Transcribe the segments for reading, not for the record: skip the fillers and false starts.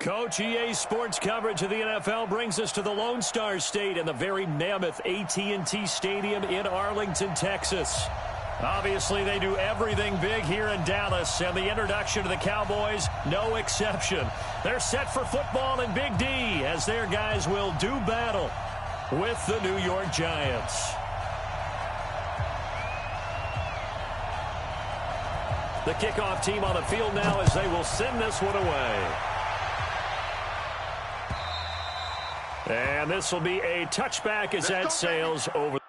Coach, EA Sports coverage of the NFL brings us to the Lone Star State and the very mammoth AT&T Stadium in Arlington, Texas. Obviously, they do everything big here in Dallas, and the introduction to the Cowboys, no exception. They're set for football in Big D as their guys will do battle with the New York Giants. The kickoff team on the field now as they will send this one away. And this will be a touchback as that sails over.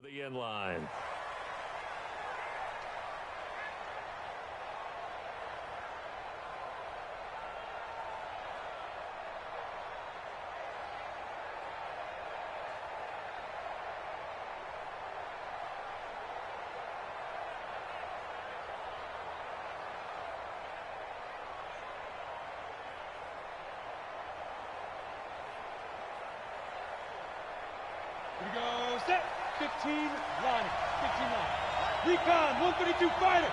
The end line. Here we go, set. 15 line, 15 line. Recon, 132 fighter.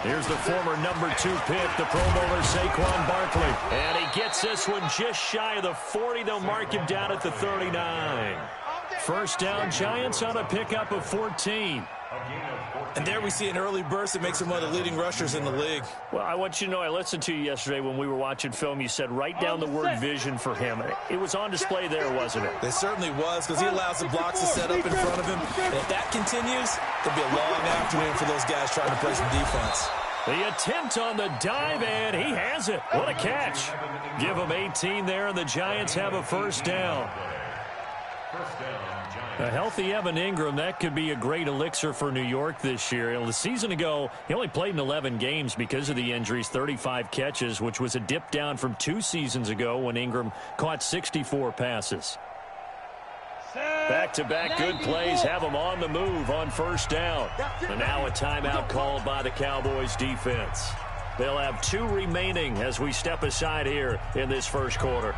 Here's the former number 2 pick, the Pro Bowler Saquon Barkley. And he gets this one just shy of the 40. They'll mark him down at the 39. First down, Giants on a pickup of 14. And there we see an early burst that makes him one of the leading rushers in the league. Well, I want you to know, I listened to you yesterday when we were watching film. You said write down the word vision for him. It was on display there, wasn't it? It certainly was, because he allows the blocks to set up in front of him. And if that continues, there'll be a long afternoon for those guys trying to play some defense. The attempt on the dive, and he has it. What a catch. Give him 18 there, and the Giants have a first down. A healthy Evan Ingram, that could be a great elixir for New York this year. A season ago, he only played in 11 games because of the injuries, 35 catches, which was a dip down from 2 seasons ago when Ingram caught 64 passes. Back-to-back good plays have them on the move on first down. And now a timeout called by the Cowboys defense. They'll have 2 remaining as we step aside here in this first quarter.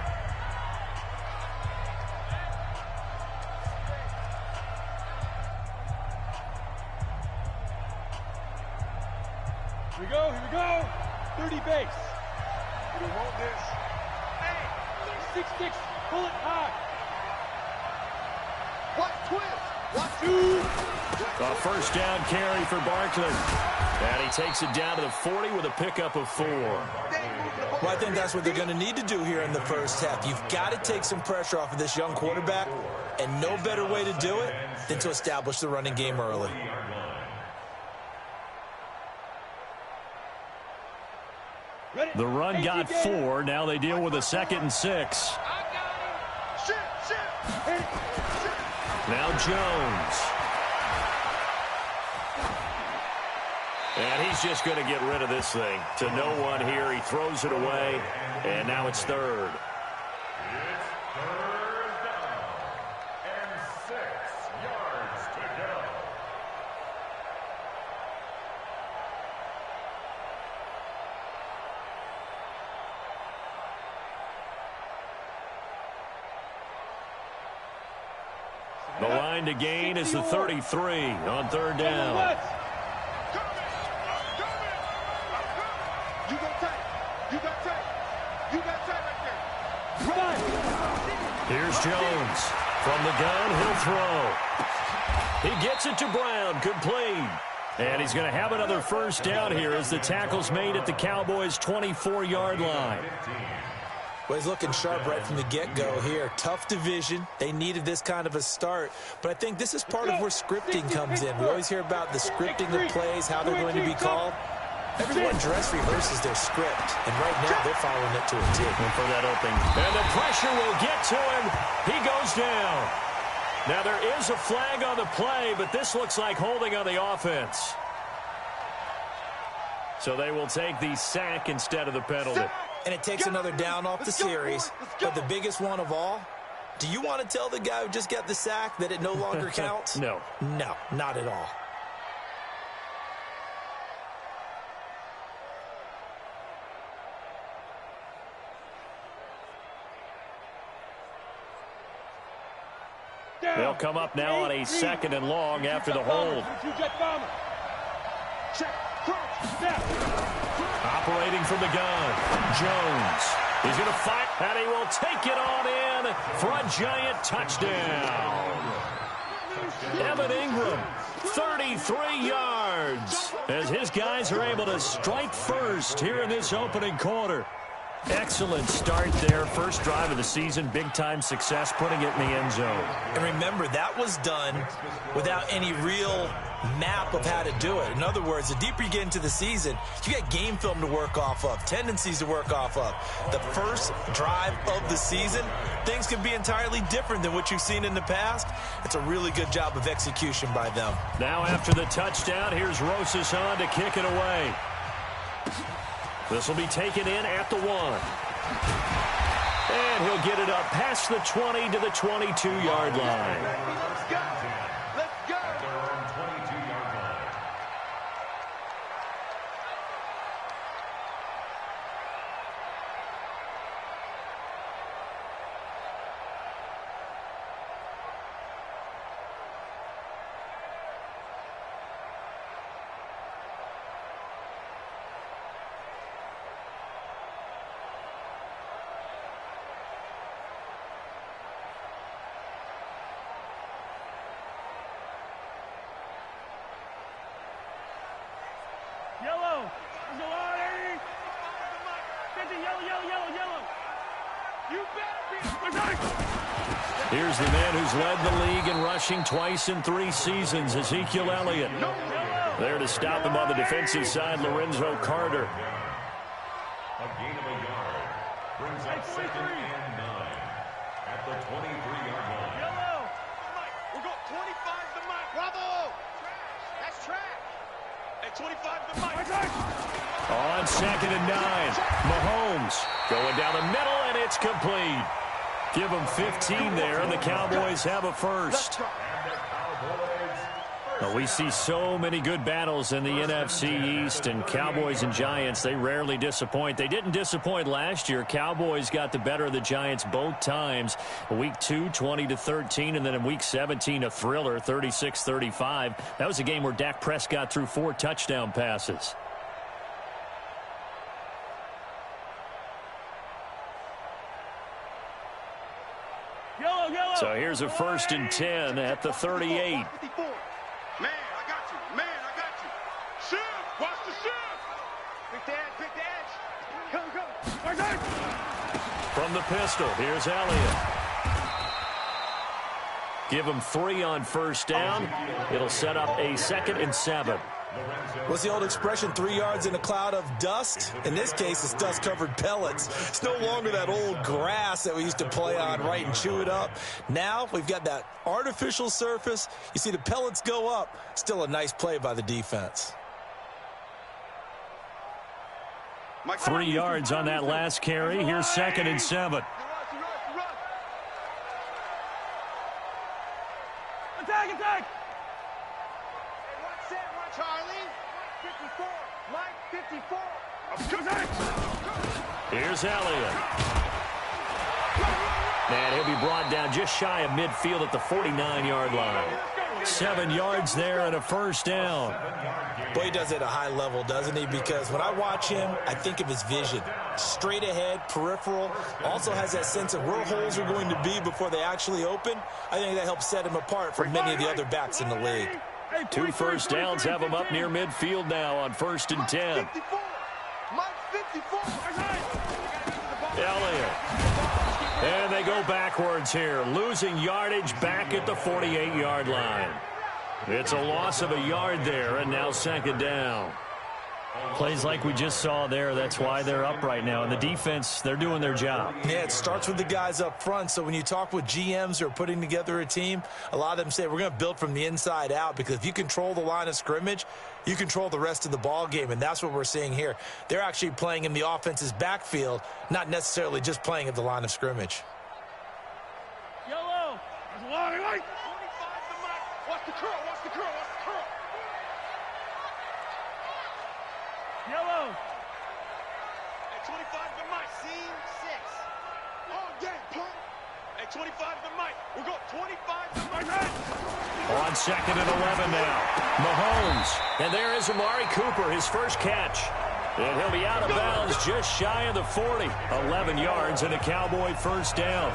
Here we go. 30 base. We want this. Hey, 6-6, pull it high. What twist? A first down carry for Barkley. And he takes it down to the 40 with a pickup of 4. Well, I think that's what they're going to need to do here in the first half. You've got to take some pressure off of this young quarterback, and no better way to do it than to establish the running game early. The run got 4. Now they deal with a 2nd and 6. Now Jones. And he's just going to get rid of this thing. To no one here. He throws it away. And now it's 3rd. It's 3rd down and 6 yards to go. The line to gain is the 33 on 3rd down. Here's Jones. From the gun, he'll throw. He gets it to Brown. Complete. And he's going to have another first down here as the tackle's made at the Cowboys' 24-yard line. Well, he's looking sharp right from the get-go here. Tough division. They needed this kind of a start. But I think this is part of where scripting comes in. We always hear about the scripting of plays, how they're going to be called. Everyone dress rehearses their script, and right now they're following it to a T. And for that opening. And the pressure will get to him. He goes down. Now there is a flag on the play, but this looks like holding on the offense. So they will take the sack instead of the penalty. And it takes another down off the series. But the biggest one of all, do you want to tell the guy who just got the sack that it no longer counts? No. No, not at all. They'll come up now on a 2nd and long after the hold. Operating from the gun, Jones. He's going to fight, and he will take it on in for a giant touchdown. Evan Ingram, 33 yards, as his guys are able to strike first here in this opening quarter. Excellent start there. First drive of the season. Big-time success, putting it in the end zone. And remember, that was done without any real map of how to do it. In other words, the deeper you get into the season, you got game film to work off of, tendencies to work off of. The first drive of the season, things can be entirely different than what you've seen in the past. It's a really good job of execution by them. Now after the touchdown, here's Rosas on to kick it away. This will be taken in at the 1. And he'll get it up past the 20 to the 22-yard line. Let's go. Let's go. Yellow. There's a lot, Eddie. 50, yellow. You better be. Here's the man who's led the league in rushing twice in 3 seasons, Ezekiel Elliott. There to stop him on the defensive side, Lorenzo Carter. A gain of a yard brings up 2nd and 9 at the 23-yard line. Yellow. Mike, we're going 25 to Mike. Bravo. That's track. At 25 to Mike. On 2nd and 9, Mahomes going down the middle, and it's complete. Give them 15 there, and the Cowboys have a first. Well, we see so many good battles in the NFC East, and Cowboys and Giants, they rarely disappoint. They didn't disappoint last year. Cowboys got the better of the Giants both times. Week 2, 20-13, and then in Week 17, a thriller, 36-35. That was a game where Dak Prescott threw 4 touchdown passes. So here's a 1st and 10 at the 38. Man, I got you. Shift. Watch the shift. Pick the edge. Come. From the pistol, here's Elliott. Give him 3 on 1st down. It'll set up a 2nd and 7. What's the old expression, 3 yards in a cloud of dust? In this case, it's dust-covered pellets. It's no longer that old grass that we used to play on, right, and chew it up. Now we've got that artificial surface. You see the pellets go up. Still a nice play by the defense. 3 yards on that last carry. Here's 2nd and 7. Attack. Charlie, Mike 54. Here's Elliott. And he'll be brought down just shy of midfield at the 49-yard line. 7 yards there and a 1st down. Boy, he does it at a high level, doesn't he? Because when I watch him, I think of his vision. Straight ahead, peripheral. Also has that sense of where holes are going to be before they actually open. I think that helps set him apart from many of the other backs in the league. 2 1st downs have him up near midfield now on 1st and 10. Elliott. And they go backwards here, losing yardage back at the 48-yard line. It's a loss of a yard there, and now 2nd down. Plays like we just saw there, that's why they're up right now. And the defense, they're doing their job. Yeah, it starts with the guys up front. So when you talk with GMs who are putting together a team, a lot of them say we're going to build from the inside out, because if you control the line of scrimmage, you control the rest of the ball game, and that's what we're seeing here. They're actually playing in the offense's backfield, not necessarily just playing at the line of scrimmage. Yellow. There's a long right. 25 to Mike. Watch the curl. Watch the curl. Watch the curl. Yellow. At 25 to Mike. Scene 6. Oh, yeah, pump. At 25 to Mike. We'll go 25 to Mike. On 2nd and 11 now. Mahomes. And there is Amari Cooper, his first catch. And he'll be out of bounds just shy of the 40. 11 yards and a Cowboy first down.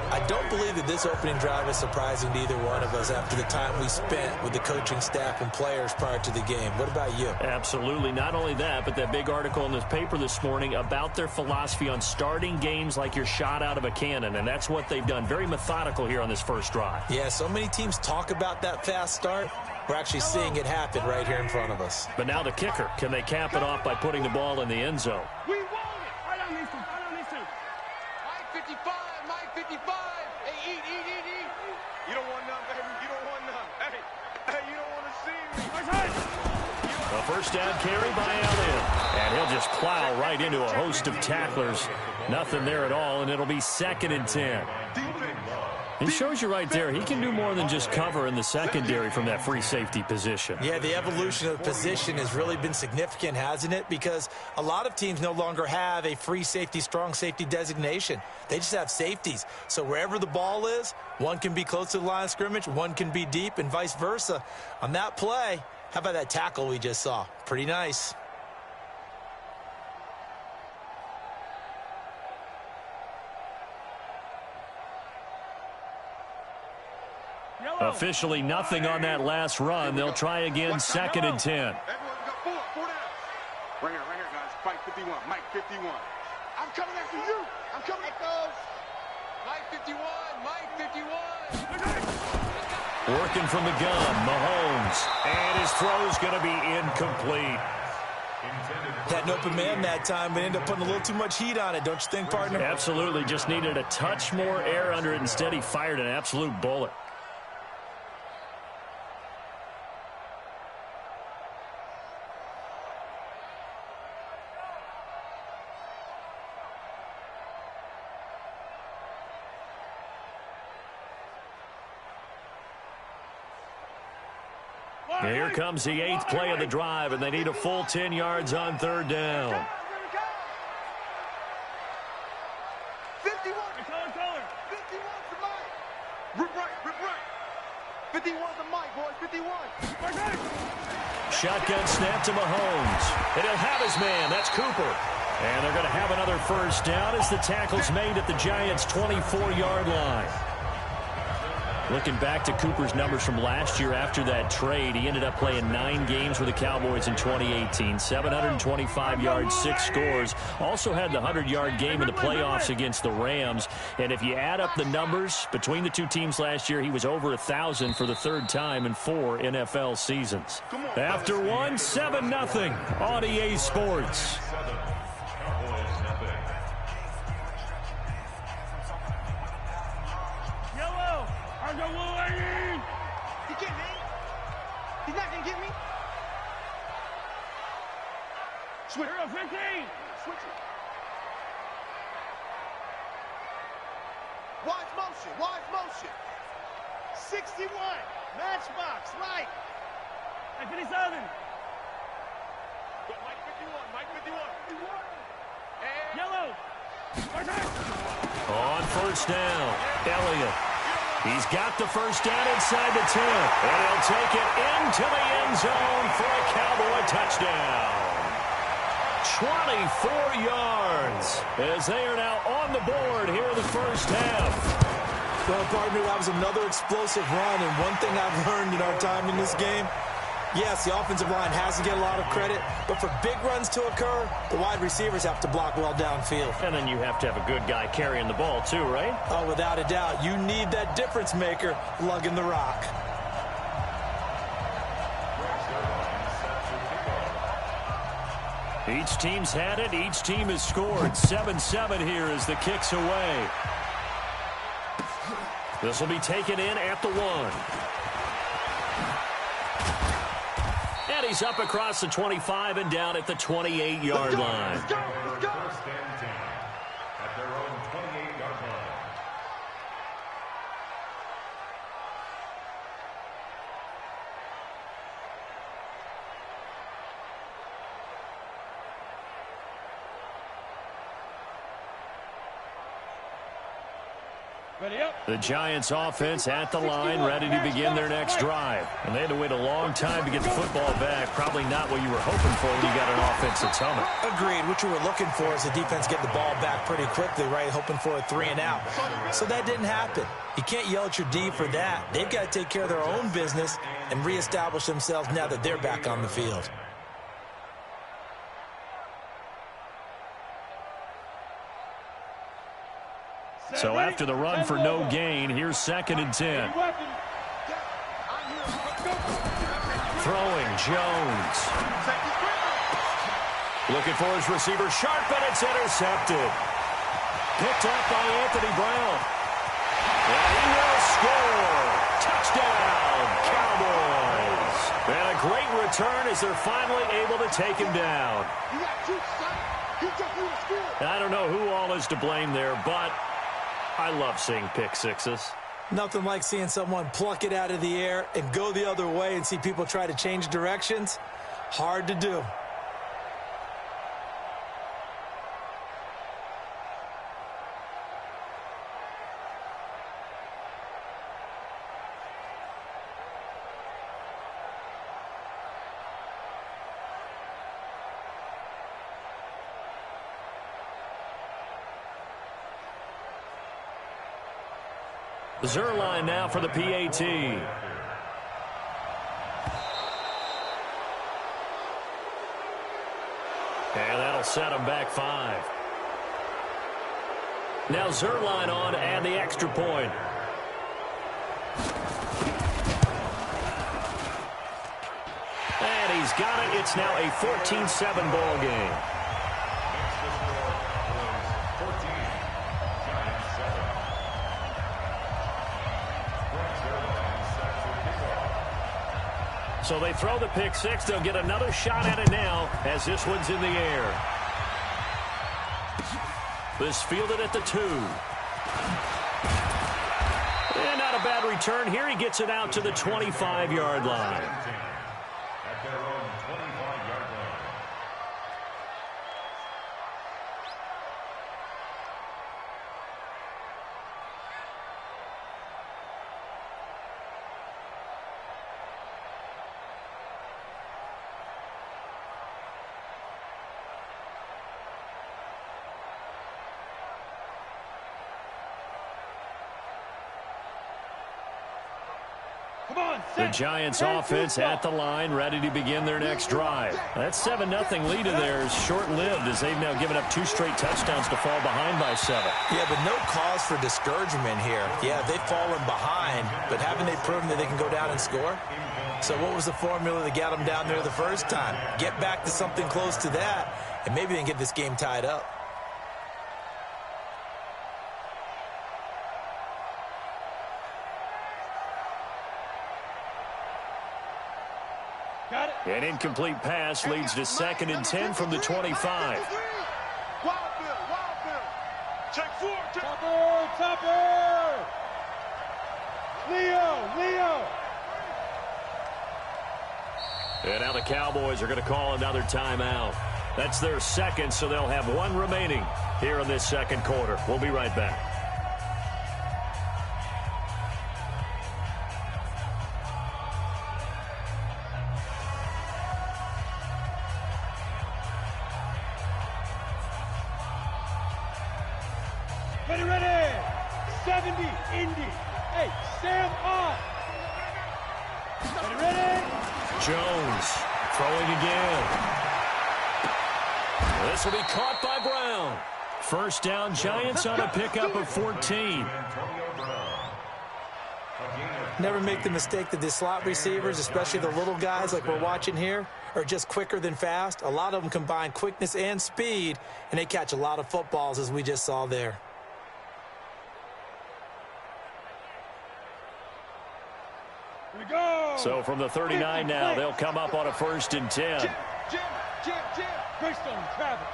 I don't believe that this opening drive is surprising to either one of us after the time we spent with the coaching staff and players prior to the game. What about you? Absolutely. Not only that, but that big article in this paper this morning about their philosophy on starting games like you're shot out of a cannon, and that's what they've done. Very methodical here on this first drive. Yeah, so many teams talk about that fast start. We're actually seeing it happen right here in front of us. But now the kicker. Can they cap it off by putting the ball in the end zone? We want it. Right on these two. Right on these two. Mike 55. Mike 55. Hey, eat. You don't want none, baby. You don't want none. Hey, you don't want to see me. A first down carry by Elliott. And he'll just plow right into a host of tacklers. Nothing there at all, and it'll be 2nd and 10. It shows you right there, he can do more than just cover in the secondary from that free safety position. Yeah, the evolution of the position has really been significant, hasn't it? Because a lot of teams no longer have a free safety, strong safety designation. They just have safeties. So wherever the ball is, one can be close to the line of scrimmage, one can be deep, and vice versa. On that play, how about that tackle we just saw? Pretty nice. Officially nothing on that last run. They'll try again 2nd and 10. Everyone got four down. Right here, guys. Fight 51. Mike 51. I'm coming after you. I'm coming at those. Mike 51. Mike 51. Working from the gun, Mahomes. And his throw's going to be incomplete. Had an open man that time, but ended up putting a little too much heat on it, don't you think, partner? Absolutely. Just needed a touch more air under it. Instead, he fired an absolute bullet. Here comes the 8th play of the drive, and they need a full 10 yards on 3rd down. 51. Color. 51 to Mike. Rip right. 51 to Mike, boys. 51. Shotgun snap to Mahomes. And he'll have his man. That's Cooper. And they're going to have another first down as the tackle's made at the Giants' 24-yard line. Looking back to Cooper's numbers from last year after that trade, he ended up playing 9 games with the Cowboys in 2018. 725 yards, 6 scores. Also had the 100-yard game in the playoffs against the Rams. And if you add up the numbers between the two teams last year, he was over 1,000 for the 3rd time in 4 NFL seasons. After one, 7-0 on EA Sports. He's not going to get me. Switch. 15. Switch it. Wide motion. 61. Matchbox. Right. At 57. Go Mike 51. And yellow. On first down, Elliott. He's got the first down inside the 10. And he'll take it into the end zone for a Cowboy touchdown. 24 yards as they are now on the board here in the first half. Well, partner, that was another explosive run. And one thing I've learned in our time in this game, yes, the offensive line has to get a lot of credit, but for big runs to occur, the wide receivers have to block well downfield. And then you have to have a good guy carrying the ball too, right? Oh, without a doubt. You need that difference maker lugging the rock. Each team's had it. Each team has scored. 7-7 here as the kick's away. This will be taken in at the 1. And he's up across the 25 and down at the 28-yard line. First and 10 at their own 28-yard line. The Giants offense at the line, ready to begin their next drive. And they had to wait a long time to get the football back. Probably not what you were hoping for when you got an offense that's humming. Agreed. What you were looking for is the defense get the ball back pretty quickly, right? Hoping for a 3-and-out. So that didn't happen. You can't yell at your D for that. They've got to take care of their own business and reestablish themselves now that they're back on the field. So after the run for no gain, here's 2nd and 10. Throwing, Jones. Looking for his receiver, sharp, and it's intercepted. Picked up by Anthony Brown. And he will score. Touchdown, Cowboys. And a great return as they're finally able to take him down. I don't know who all is to blame there, but I love seeing pick sixes. Nothing like seeing someone pluck it out of the air and go the other way and see people try to change directions. Hard to do. Zerline now for the PAT. And that'll set him back 5. Now Zerline on to add the extra point. And he's got it. It's now a 14-7 ball game. So they throw the pick six. They'll get another shot at it now as this one's in the air. This fielded at the 2. And not a bad return here. He gets it out to the 25-yard line. At their own 25-yard line. The Giants offense at the line, ready to begin their next drive. That 7-0 lead of theirs short-lived as they've now given up 2 straight touchdowns to fall behind by 7. Yeah, but no cause for discouragement here. Yeah, they've fallen behind, but haven't they proven that they can go down and score? So what was the formula that got them down there the first time? Get back to something close to that, and maybe they can get this game tied up. An incomplete pass leads to 2nd and 10 from the 25. Wild bill. Check 4. Topper. Leo. And now the Cowboys are going to call another timeout. That's their second, so they'll have 1 remaining here in this second quarter. We'll be right back. Ready. 70, Indy. Hey, Sam on. Ready. Jones throwing again. This will be caught by Brown. First down, Giants on a pickup of 14. Never make the mistake that the slot receivers, especially the little guys like we're watching here, are just quicker than fast. A lot of them combine quickness and speed, and they catch a lot of footballs, as we just saw there. Here we go. So from the 39 now, they'll come up on a 1st and 10. Jim. Greystone, travel.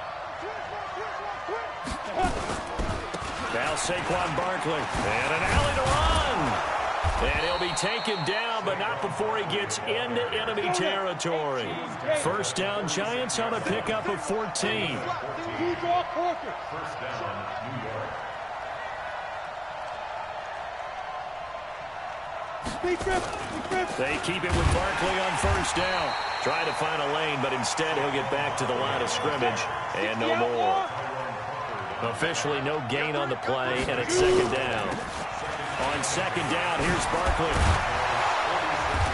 Now Saquon Barkley, and an alley to run. And he'll be taken down, but not before he gets into enemy territory. 1st down, Giants on a pickup of 14. First down, New York. They keep it with Barkley on 1st down. Trying to find a lane, but instead he'll get back to the line of scrimmage. And no more. Officially no gain on the play, and it's 2nd down. On 2nd down, here's Barkley.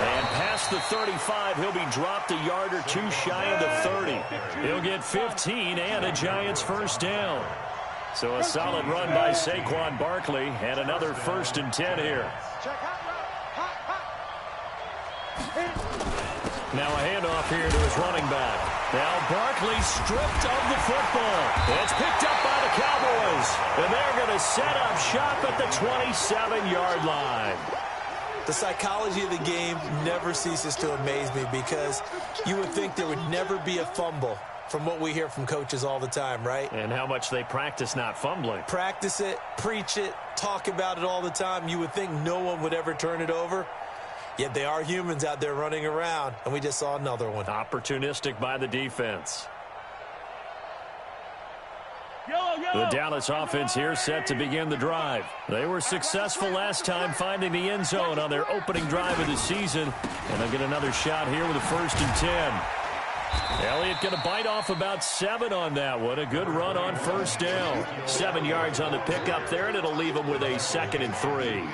And past the 35, he'll be dropped a yard or two shy of the 30. He'll get 15 and a Giants 1st down. So a solid run by Saquon Barkley, and another 1st and 10 here. Now a handoff here to his running back. Now Barkley stripped of the football. It's picked up by the Cowboys. And they're going to set up shop at the 27-yard line. The psychology of the game never ceases to amaze me, because you would think there would never be a fumble from what we hear from coaches all the time, right? And how much they practice not fumbling. Practice it, preach it, talk about it all the time. You would think no one would ever turn it over. Yet they are humans out there running around, and we just saw another one. Opportunistic by the defense. The Dallas offense here set to begin the drive. They were successful last time finding the end zone on their opening drive of the season, and they'll get another shot here with a 1st and 10. Elliott going to bite off about 7 on that one. A good run on 1st down. 7 yards on the pickup there, and it'll leave him with a 2nd and 3.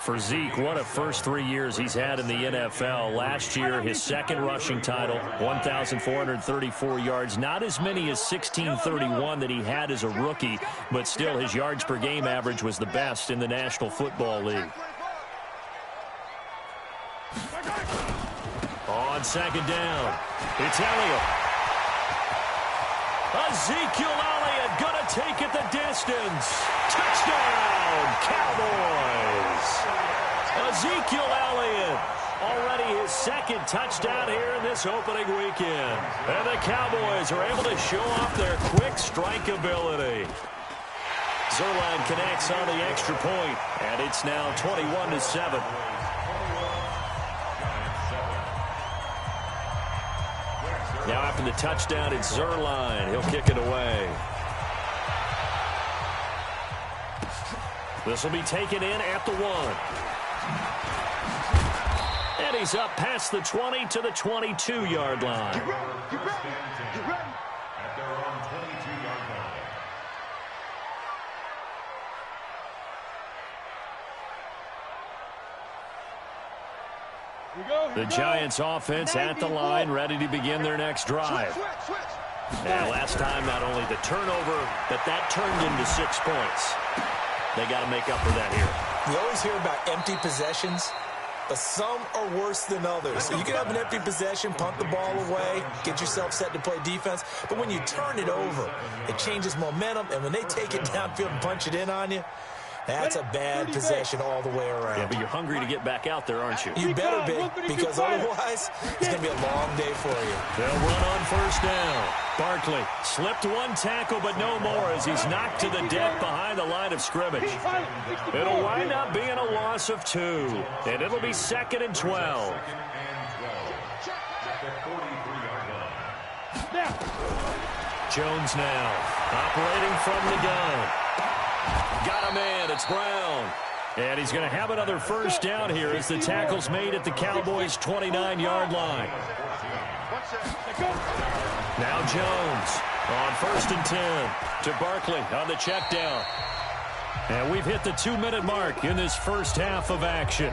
For Zeke, what a first 3 years he's had in the NFL. Last year, his 2nd rushing title, 1,434 yards. Not as many as 1,631 that he had as a rookie, but still his yards per game average was the best in the National Football League. On 2nd down, it's Elliott. Ezekiel Elliott going to take it the distance. Touchdown, Cowboys. Ezekiel Elliott, already his 2nd touchdown here in this opening weekend. And the Cowboys are able to show off their quick strike ability. Zerline connects on the extra point, and it's now 21-7. Now after the touchdown, it's Zerline. He'll kick it away. This will be taken in at the 1. And he's up past the 20 to the 22-yard line. At their own 22-yard line. The Giants offense at the line, ready to begin their next drive. And last time, not only the turnover, but that turned into 6 points. They got to make up for that here. You always hear about empty possessions, but some are worse than others. So you can have an empty possession, punt the ball away, get yourself set to play defense. But when you turn it over, it changes momentum. And when they take it downfield and punch it in on you, that's a bad possession all the way around. Yeah, but you're hungry to get back out there, aren't you? You better be, because otherwise it's going to be a long day for you. They'll run on 1st down. Barkley slipped 1 tackle, but no more as he's knocked to the deck behind the line of scrimmage. It'll wind up being a loss of 2, and it'll be 2nd and 12. Jones now operating from the gun. Got him in. It's Brown. And he's going to have another 1st down here as the tackle's made at the Cowboys' 29-yard line. Now Jones on 1st and 10 to Barkley on the check down. And we've hit the 2-minute mark in this first half of action.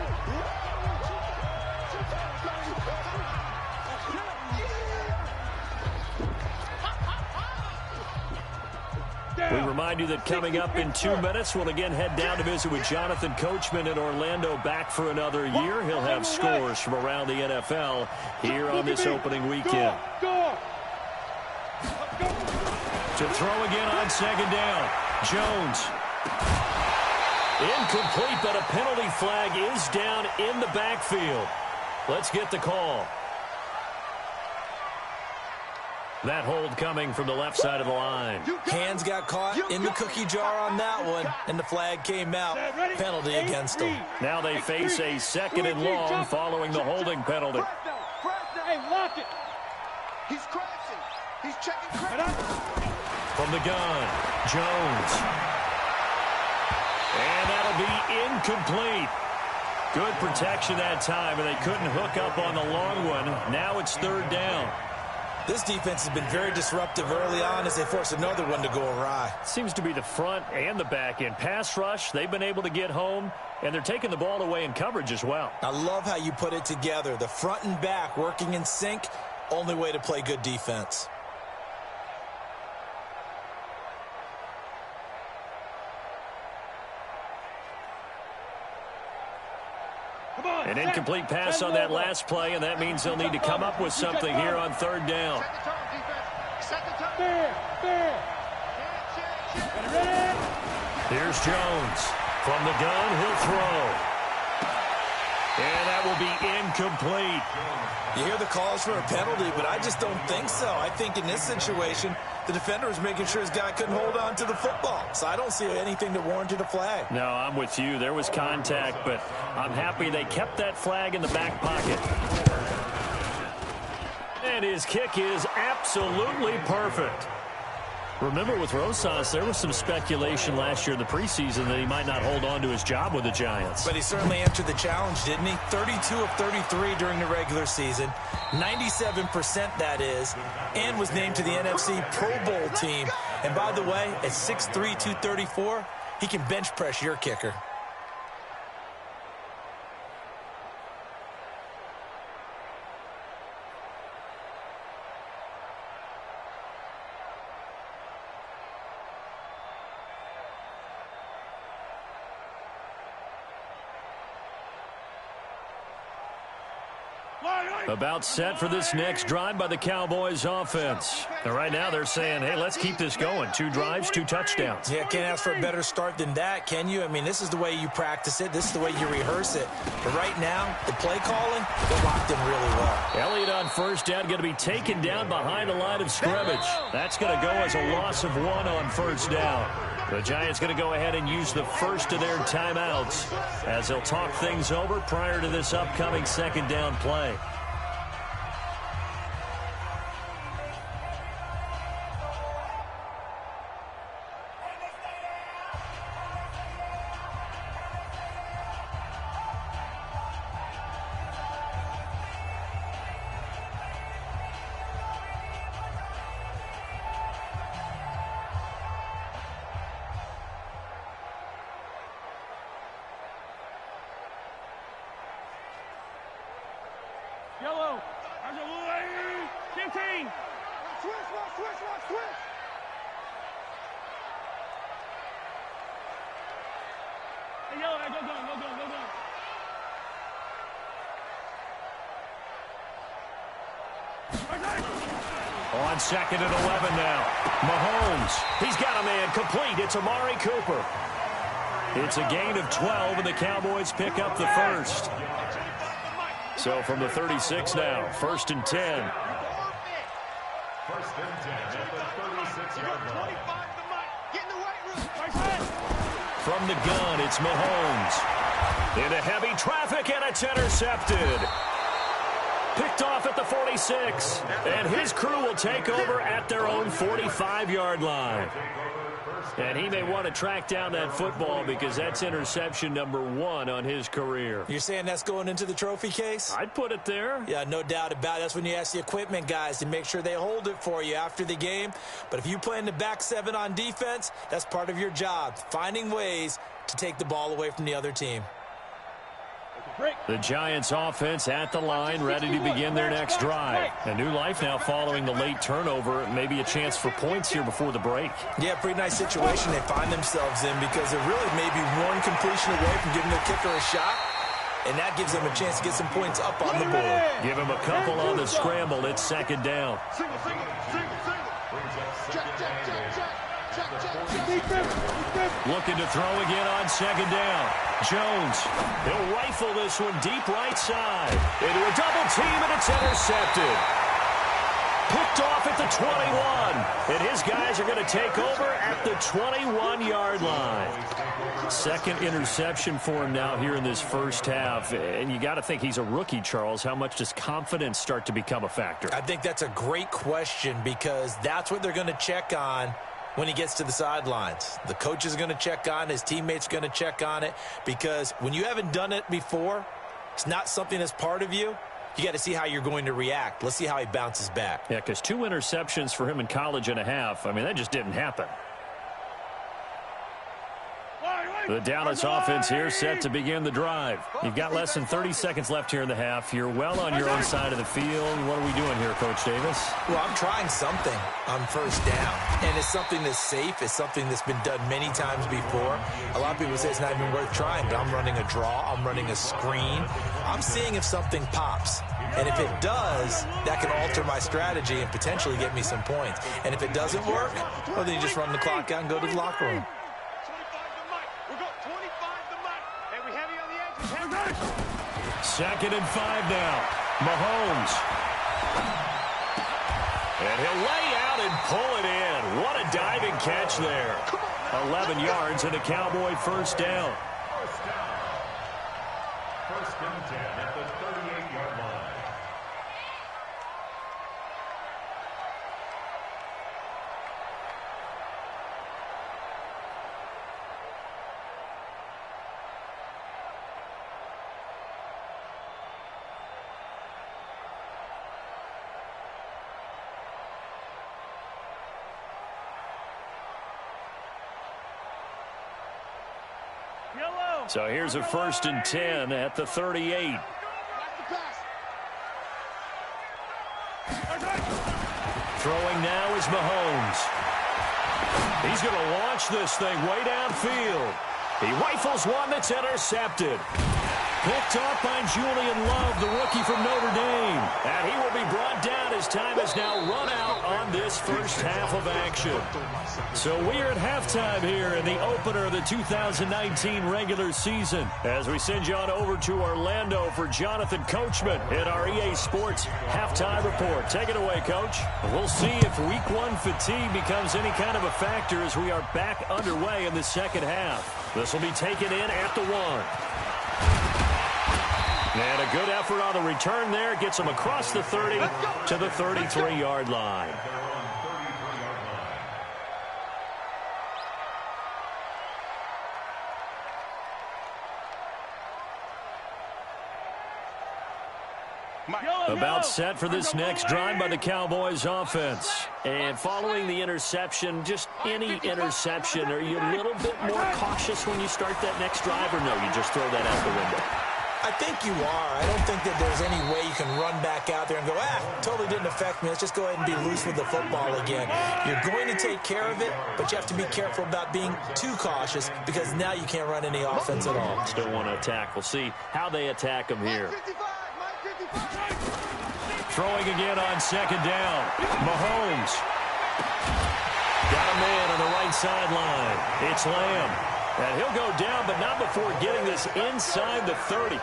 We remind Remind you that coming up in 2 minutes, we'll again head down to visit with Jonathan Coachman in Orlando, back for another year. He'll have scores from around the NFL here on this opening weekend. To throw again on second down. Jones. Incomplete, but a penalty flag is down in the backfield. Let's get the call. That hold coming from the left side of the line. Hands got caught in the cookie jar on that one, and the flag came out. Penalty against them. Now they face a 2nd and long following the holding penalty. Hey, lock it. He's crashing. He's checking. From the gun, Jones. And that'll be incomplete. Good protection that time, and they couldn't hook up on the long one. Now it's 3rd down. This defense has been very disruptive early on as they force another one to go awry. Seems to be the front and the back end. Pass rush, they've been able to get home, and they're taking the ball away in coverage as well. I love how you put it together. The front and back working in sync, only way to play good defense. An incomplete pass on that last play, and that means they'll need to come up with something here on 3rd down. Here's Jones. From the gun, he'll throw. And that will be incomplete. You hear the calls for a penalty, but I just don't think so. I think in this situation, the defender was making sure his guy couldn't hold on to the football. So I don't see anything that warranted a flag. No, I'm with you. There was contact, but I'm happy they kept that flag in the back pocket. And his kick is absolutely perfect. Remember, with Rosas, there was some speculation last year in the preseason that he might not hold on to his job with the Giants. But he certainly answered the challenge, didn't he? 32 of 33 during the regular season, 97% that is, and was named to the NFC Pro Bowl team. And by the way, at 6'3", 234, he can bench press your kicker. About set for this next drive by the Cowboys offense. And right now they're saying, hey, let's keep this going. 2 drives, 2 touchdowns. Yeah, can't ask for a better start than that, can you? I mean, this is the way you practice it. This is the way you rehearse it. But right now, the play calling, they're locked in really well. Elliott on 1st down, going to be taken down behind the line of scrimmage. That's going to go as a loss of 1 on 1st down. The Giants going to go ahead and use the first of their timeouts as they'll talk things over prior to this upcoming 2nd down play. Yellow. There's a blue 15. Switch. Hey, yellow, go down. On 2nd and 11 now. Mahomes. He's got a man complete. It's Amari Cooper. It's a gain of 12, and the Cowboys pick up the first. So from the 36 now, 1st and 10. 1st and 10 at the 36-yard line. From the gun, it's Mahomes. Into heavy traffic, and it's intercepted. Picked off at the 46, and his crew will take over at their own 45-yard line. And he may want to track down that football because that's interception number 1 on his career. You're saying that's going into the trophy case? I'd put it there. Yeah, no doubt about it. That's when you ask the equipment guys to make sure they hold it for you after the game. But if you play in the back 7 on defense, that's part of your job, finding ways to take the ball away from the other team. The Giants offense at the line, ready to begin their next drive. A new life now following the late turnover. Maybe a chance for points here before the break. Yeah, pretty nice situation they find themselves in because they're really maybe one completion away from giving their kicker a shot. And that gives them a chance to get some points up on the board. Give him a couple on the scramble. It's second down. Looking to throw again on second down. Jones, he'll rifle this one deep right side. Into a double team, and it's intercepted. Picked off at the 21. And his guys are going to take over at the 21-yard line. Second interception for him now here in this first half. And you got to think he's a rookie, Charles. How much does confidence start to become a factor? I think that's a great question because that's what they're going to check on when he gets to the sidelines. The coach is going to check on it. His teammates are going to check on it because when you haven't done it before, it's not something that's part of you. You got to see how you're going to react. Let's see how he bounces back. Yeah, because 2 interceptions for him in college and a half. I mean, that just didn't happen. The Dallas offense here set to begin the drive. You've got less than 30 seconds left here in the half. You're well on your own side of the field. What are we doing here, Coach Davis? Well, I'm trying something on first down, and it's something that's safe. It's something that's been done many times before. A lot of people say it's not even worth trying, but I'm running a draw. I'm running a screen. I'm seeing if something pops. And if it does, that can alter my strategy and potentially get me some points. And if it doesn't work, well, then you just run the clock out and go to the locker room. Second and 5 now. Mahomes. And he'll lay out and pull it in. What a diving catch there. 11 yards and a Cowboy first down. First and 10 at the 38-yard line. So here's a first and 10 at the 38. Throwing now is Mahomes. He's going to launch this thing way downfield. He rifles one that's intercepted. Picked off by Julian Love, the rookie from Notre Dame. And he will be brought down as time has now run out on this first half of action. So we're at halftime here in the opener of the 2019 regular season. As we send you on over to Orlando for Jonathan Coachman in our EA Sports halftime report. Take it away, Coach. We'll see if week 1 fatigue becomes any kind of a factor as we are back underway in the second half. This will be taken in at the 1. And a good effort on the return there. Gets him across the 30 to the 33-yard line. About set for this next drive by the Cowboys offense. And following the interception, just any interception, are you a little bit more cautious when you start that next drive, or no, you just throw that out the window? I think you are. I don't think that there's any way you can run back out there and go, totally didn't affect me. Let's just go ahead and be loose with the football again. You're going to take care of it, but you have to be careful about being too cautious because now you can't run any offense at all. Still want to attack. We'll see how they attack him here. Throwing again on second down. Mahomes. Got a man on the right sideline. It's Lamb. And he'll go down, but not before getting this inside the 30.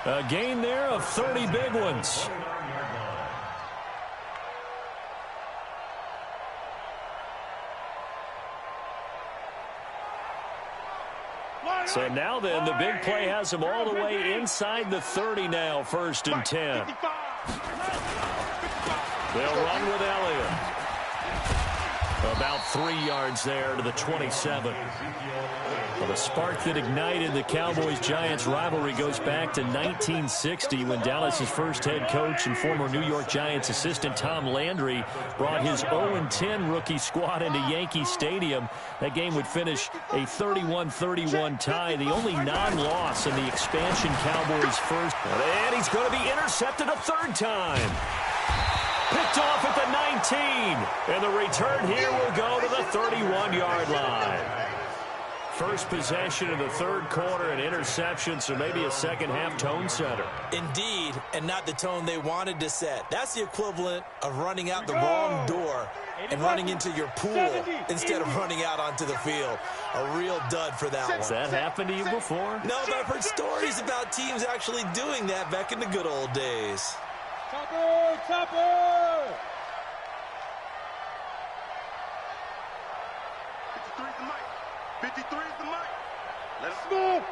A gain there of 30 big ones. So now then, the big play has him all the way inside the 30 now, first and 10. They'll run with Elliott. About 3 yards there to the 27. Well, the spark that ignited the Cowboys-Giants rivalry goes back to 1960 when Dallas's first head coach and former New York Giants assistant Tom Landry brought his 0-10 rookie squad into Yankee Stadium. That game would finish a 31-31 tie, the only non-loss in the expansion Cowboys' first. And he's going to be intercepted a third time. Picked off at the 19. And the return here will go to the 31-yard line. First possession of the third quarter, an interception, so maybe a second-half tone setter. Indeed, and not the tone they wanted to set. That's the equivalent of running out the wrong door and running into your pool instead of running out onto the field. A real dud for that one. Has that happened to you before? No, but I've heard stories about teams actually doing that back in the good old days. Chopper! Chopper! 53 is the mic. 53 is the mic. Let him Move!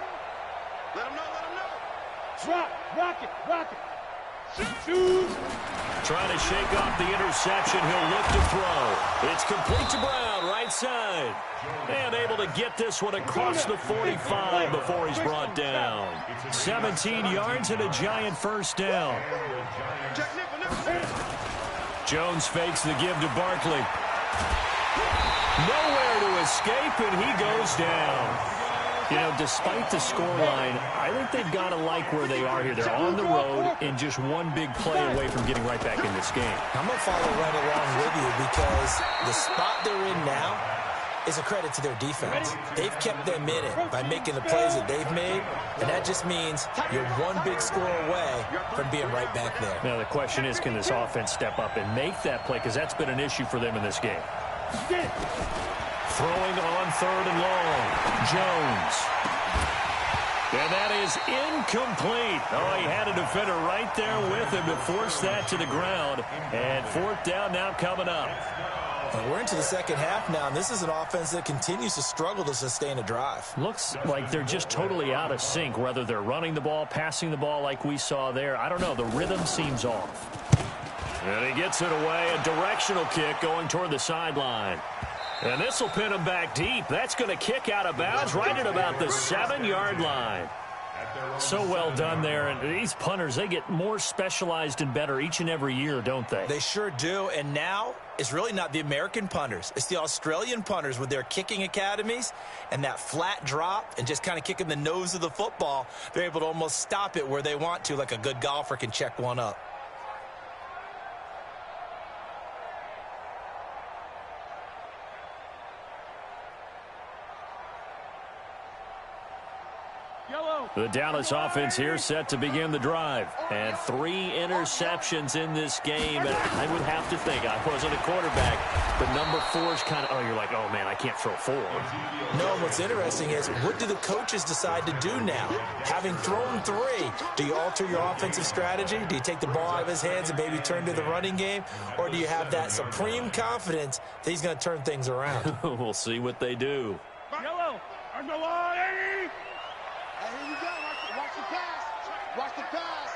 Let him know. Let him know. Drop! Rock it! Rock it! Shoot! Trying to shake off the interception. He'll look to throw. It's complete to Brown, right side. And able to get this one across the 45 before he's brought down. 17 yards and a Giant first down. Jones fakes the give to Barkley. Nowhere to escape, and he goes down. You know, despite the scoreline, I think they've got to like where they are here. They're on the road and just one big play away from getting right back in this game. I'm going to follow right along with you because the spot they're in now is a credit to their defense. They've kept them in it by making the plays that they've made, and that just means you're one big score away from being right back there. Now, the question is, can this offense step up and make that play? Because that's been an issue for them in this game. Throwing on third and long. Jones. And that is incomplete. Oh, he had a defender right there with him to force that to the ground. And fourth down now coming up. And we're into the second half now, and this is an offense that continues to struggle to sustain a drive. Looks like they're just totally out of sync, whether they're running the ball, passing the ball like we saw there. I don't know. The rhythm seems off. And he gets it away. A directional kick going toward the sideline. And this will pin him back deep. That's going to kick out of bounds right at about the 7-yard line. So well done there. And these punters, they get more specialized and better each and every year, don't they? They sure do. And now it's really not the American punters. It's the Australian punters with their kicking academies and that flat drop and just kind of kicking the nose of the football. They're able to almost stop it where they want to, like a good golfer can check one up. The Dallas offense here set to begin the drive. And 3 interceptions in this game. And I would have to think, I wasn't a quarterback, but number 4 is kind of, oh, you're like, oh, man, I can't throw 4. No, what's interesting is, what do the coaches decide to do now? Having thrown 3, do you alter your offensive strategy? Do you take the ball out of his hands and maybe turn to the running game? Or do you have that supreme confidence that he's going to turn things around? We'll see what they do. Yellow! On the line! Here we go. Watch the pass. Watch the pass.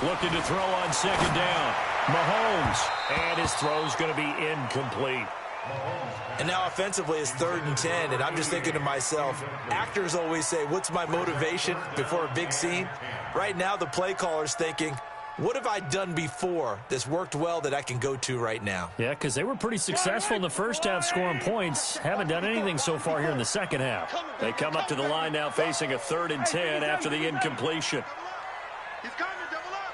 Looking to throw on second down. Mahomes. And his throw's going to be incomplete. And now offensively it's 3rd and 10, and I'm just thinking to myself, actors always say, what's my motivation before a big scene? Right now the play caller's thinking, what have I done before that's worked well that I can go to right now? Yeah, because they were pretty successful in the first half scoring points. Haven't done anything so far here in the second half. They come up to the line now facing a 3rd and 10 after the incompletion. He's coming. Double up.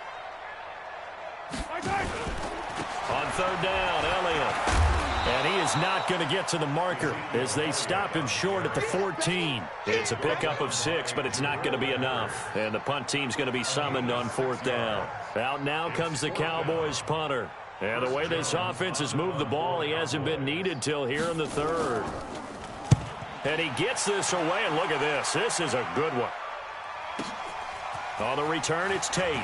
On 3rd down, Elliott. And he is not going to get to the marker as they stop him short at the 14. It's a pickup of 6, but it's not going to be enough. And the punt team's going to be summoned on 4th down. Out now comes the Cowboys punter. And the way this offense has moved the ball, he hasn't been needed till here in the 3rd. And he gets this away, and look at this. This is a good one. On the return, it's Tate.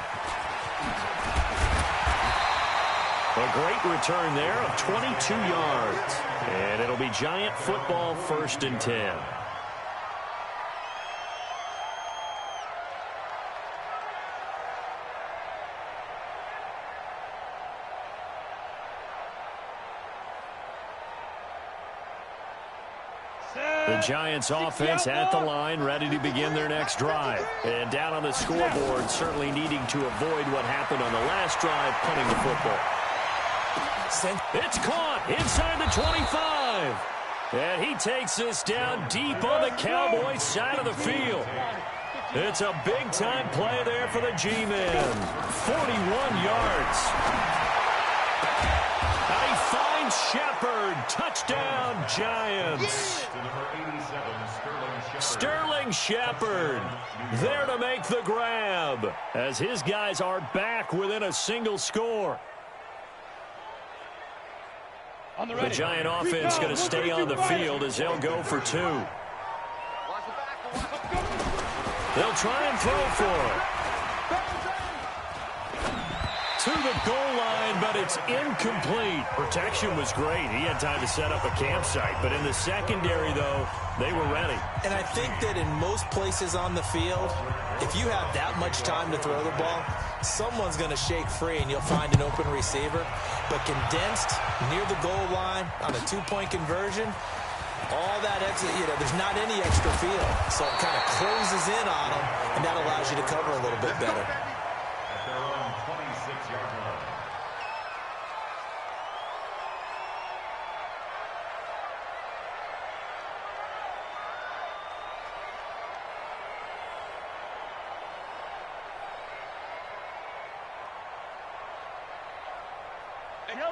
A great return there of 22 yards. And it'll be Giant football 1st and 10. The Giants offense at the line, ready to begin their next drive. And down on the scoreboard, certainly needing to avoid what happened on the last drive, punting the football. It's caught inside the 25. And he takes this down deep on the Cowboys side of the field. It's a big-time play there for the G-men. 41 yards. And he finds Shepard. Touchdown, Giants. Sterling Shepard there to make the grab as his guys are back within a single score. The Giant offense going to stay on the field as they'll go for two. They'll try and throw for it. To the goal line, but it's incomplete. Protection was great. He had time to set up a campsite. But in the secondary, though, they were ready. And I think that in most places on the field, if you have that much time to throw the ball, someone's going to shake free and you'll find an open receiver. But condensed near the goal line on a two-point conversion, all that extra, there's not any extra field. So it kind of closes in on them, and that allows you to cover a little bit better. At their own 26-yard line.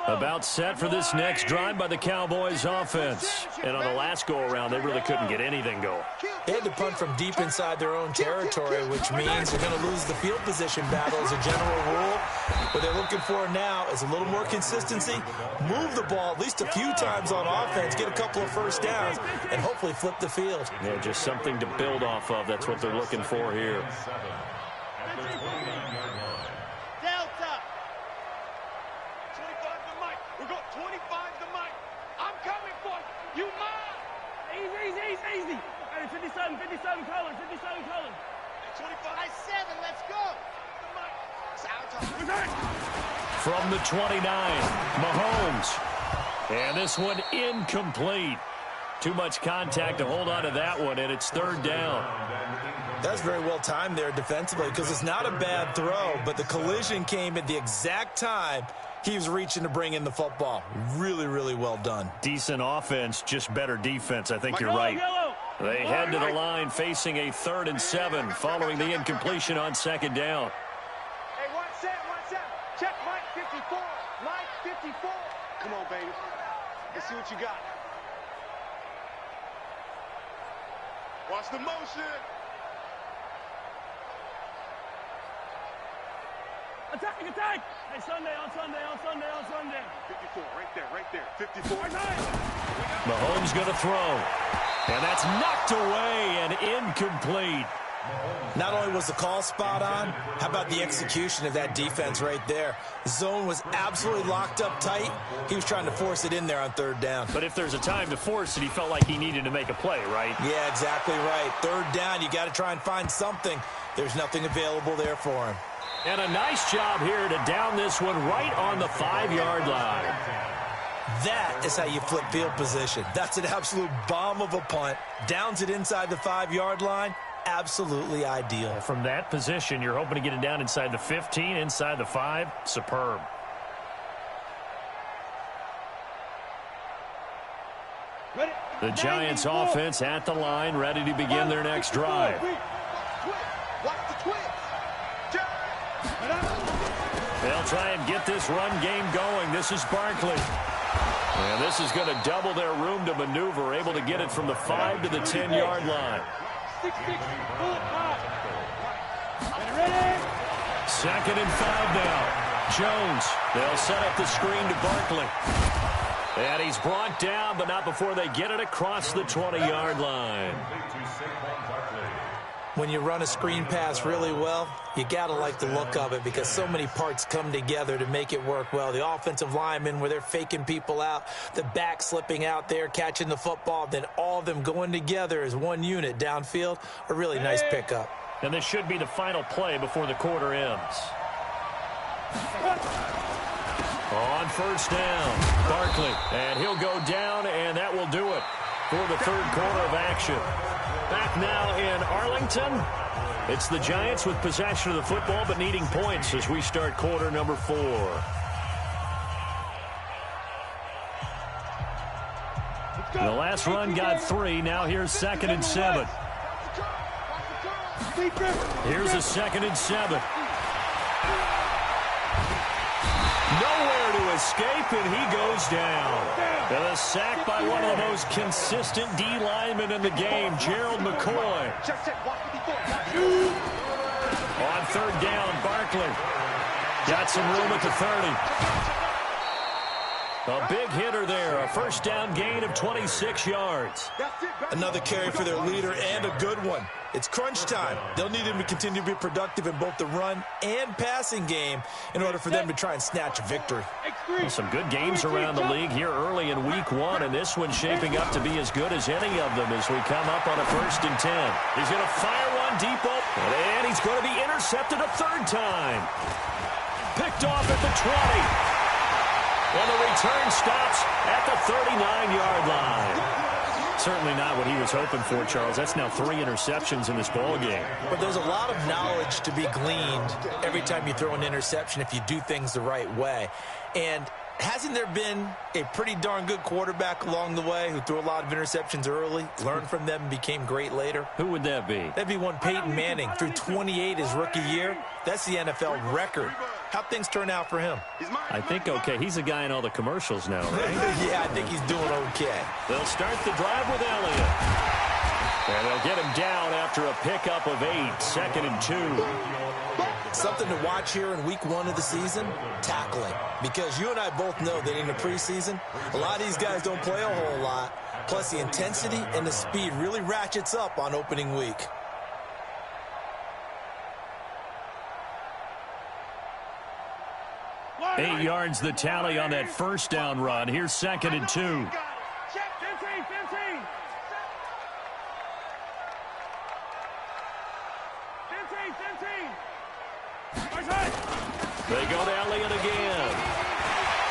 About set for this next drive by the Cowboys offense. And on the last go-around, they really couldn't get anything going. They had to punt from deep inside their own territory, which means they're going to lose the field position battle as a general rule. What they're looking for now is a little more consistency, move the ball at least a few times on offense, get a couple of first downs, and hopefully flip the field. Yeah, just something to build off of. That's what they're looking for here. Easy. 57, Colin. 57, Colin. 25-7, let's go. From the 29, Mahomes. And this one incomplete. Too much contact to hold on to that one, and it's third down. That's very well timed there defensively because it's not a bad throw, but the collision came at the exact time he was reaching to bring in the football. Really, really well done. Decent offense, just better defense. I think you're right. They head to the line facing a 3rd and 7 following the incompletion on second down. Hey, 1-7. Check Mike 54. Mike 54. Come on, baby. Let's see what you got. Watch the motion. Attack. Hey, Sunday. 54, right there. 54. Mahomes going to throw. And that's knocked away and incomplete. Not only was the call spot on, how about the execution of that defense right there? The zone was absolutely locked up tight. He was trying to force it in there on third down. But if there's a time to force it, he felt like he needed to make a play, right? Yeah, exactly right. Third down, you got to try and find something. There's nothing available there for him. And a nice job here to down this one right on the 5-yard line. That is how you flip field position. That's an absolute bomb of a punt. Downs it inside the 5-yard line. Absolutely ideal. From that position, you're hoping to get it down inside the 15, inside the 5. Superb. The Giants offense at the line, ready to begin their next drive. They'll try and get this run game going. This is Barkley. And this is going to double their room to maneuver, able to get it from the 5 to the 10-yard line. 2nd and 5 now. Jones. They'll set up the screen to Barkley. And he's brought down, but not before they get it across the 20-yard line. When you run a screen pass really well, you got to like the look of it because so many parts come together to make it work well. The offensive linemen, where they're faking people out, the back slipping out there, catching the football, then all of them going together as one unit downfield, a really nice pickup. And this should be the final play before the quarter ends. On first down, Barkley, and he'll go down, and that will do it. for the third quarter of action. Back now in Arlington. It's the Giants with possession of the football but needing points as we start quarter number 4. The last run got 3. Now here's 2nd and 7. Here's a 2nd and 7. Nowhere to escape, and he goes down. And a sack by one of the most consistent D linemen in the game, Gerald McCoy. On 3rd down, Barkley got some room at the 30. A big hitter there, a first down gain of 26 yards. Another carry for their leader and a good one. It's crunch time. They'll need him to continue to be productive in both the run and passing game in order for them to try and snatch a victory. Some good games around the league here early in week 1, and this one's shaping up to be as good as any of them as we come up on a 1st and 10. He's going to fire one deep open, and he's going to be intercepted a 3rd time. Picked off at the 20. And the return stops at the 39-yard line. Certainly not what he was hoping for, Charles. That's now 3 interceptions in this ball game. But there's a lot of knowledge to be gleaned every time you throw an interception if you do things the right way. And hasn't there been a pretty darn good quarterback along the way who threw a lot of interceptions early, learned from them, and became great later? Who would that be? That'd be one Peyton Manning. Threw 28 his rookie year. That's the NFL record. How'd things turn out for him? I think okay. He's a guy in all the commercials now, right? Yeah, I think he's doing okay. They'll start the drive with Elliott. And they'll get him down after a pickup of 8, 2nd and 2. Something to watch here in week 1 of the season, tackling. Because you and I both know that in the preseason, a lot of these guys don't play a whole lot. Plus, the intensity and the speed really ratchets up on opening week. Eight yards the tally on that first down run. Here's 2nd and 2. 15. They go to Elliott again.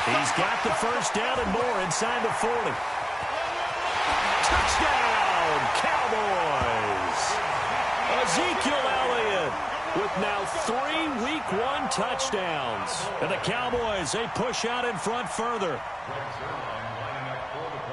He's got the first down and more inside the 40. Touchdown, Cowboys! Ezekiel Elliott with now 3 week 1 touchdowns. And the Cowboys, they push out in front further.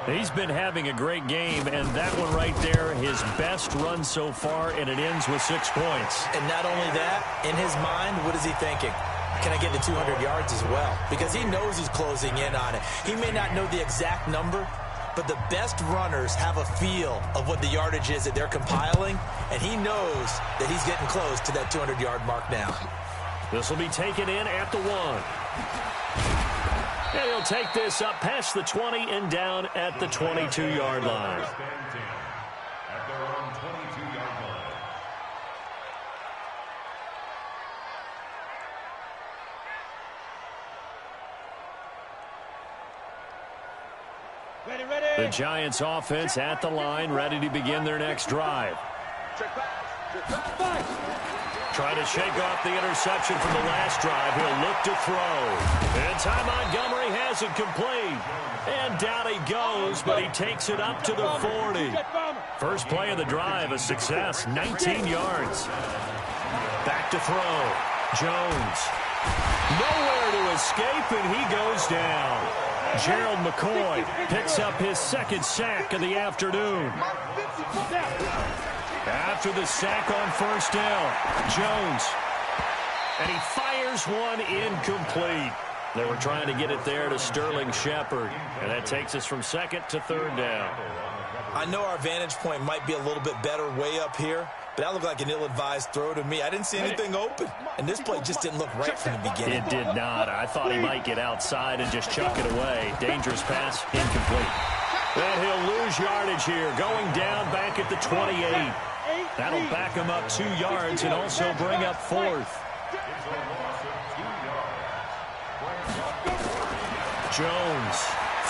He's been having a great game, and that one right there, his best run so far, and it ends with 6 points. And not only that, in his mind, what is he thinking? Can I get to 200 yards as well? Because he knows he's closing in on it. He may not know the exact number, but the best runners have a feel of what the yardage is that they're compiling, and he knows that he's getting close to that 200-yard mark now. This will be taken in at the 1. And he'll take this up past the 20 and down at the 22-yard line. At their own 22-yard line. Ready. The Giants offense at the line, ready to begin their next drive. Trying to shake off the interception from the last drive. He'll look to throw. And Ty Montgomery has it complete. And down he goes, but he takes it up to the 40. First play of the drive, a success, 19 yards. Back to throw. Jones. Nowhere to escape, and he goes down. Gerald McCoy picks up his 2nd sack of the afternoon. After the sack on first down, Jones. And he fires one incomplete. They were trying to get it there to Sterling Shepard. And that takes us from 2nd to 3rd down. I know our vantage point might be a little bit better way up here, but that looked like an ill-advised throw to me. I didn't see anything open. And this play just didn't look right from the beginning. It did not. I thought he might get outside and just chuck it away. Dangerous pass, incomplete. And he'll lose yardage here, going down back at the 28. That'll back him up 2 yards and also bring up 4th. Jones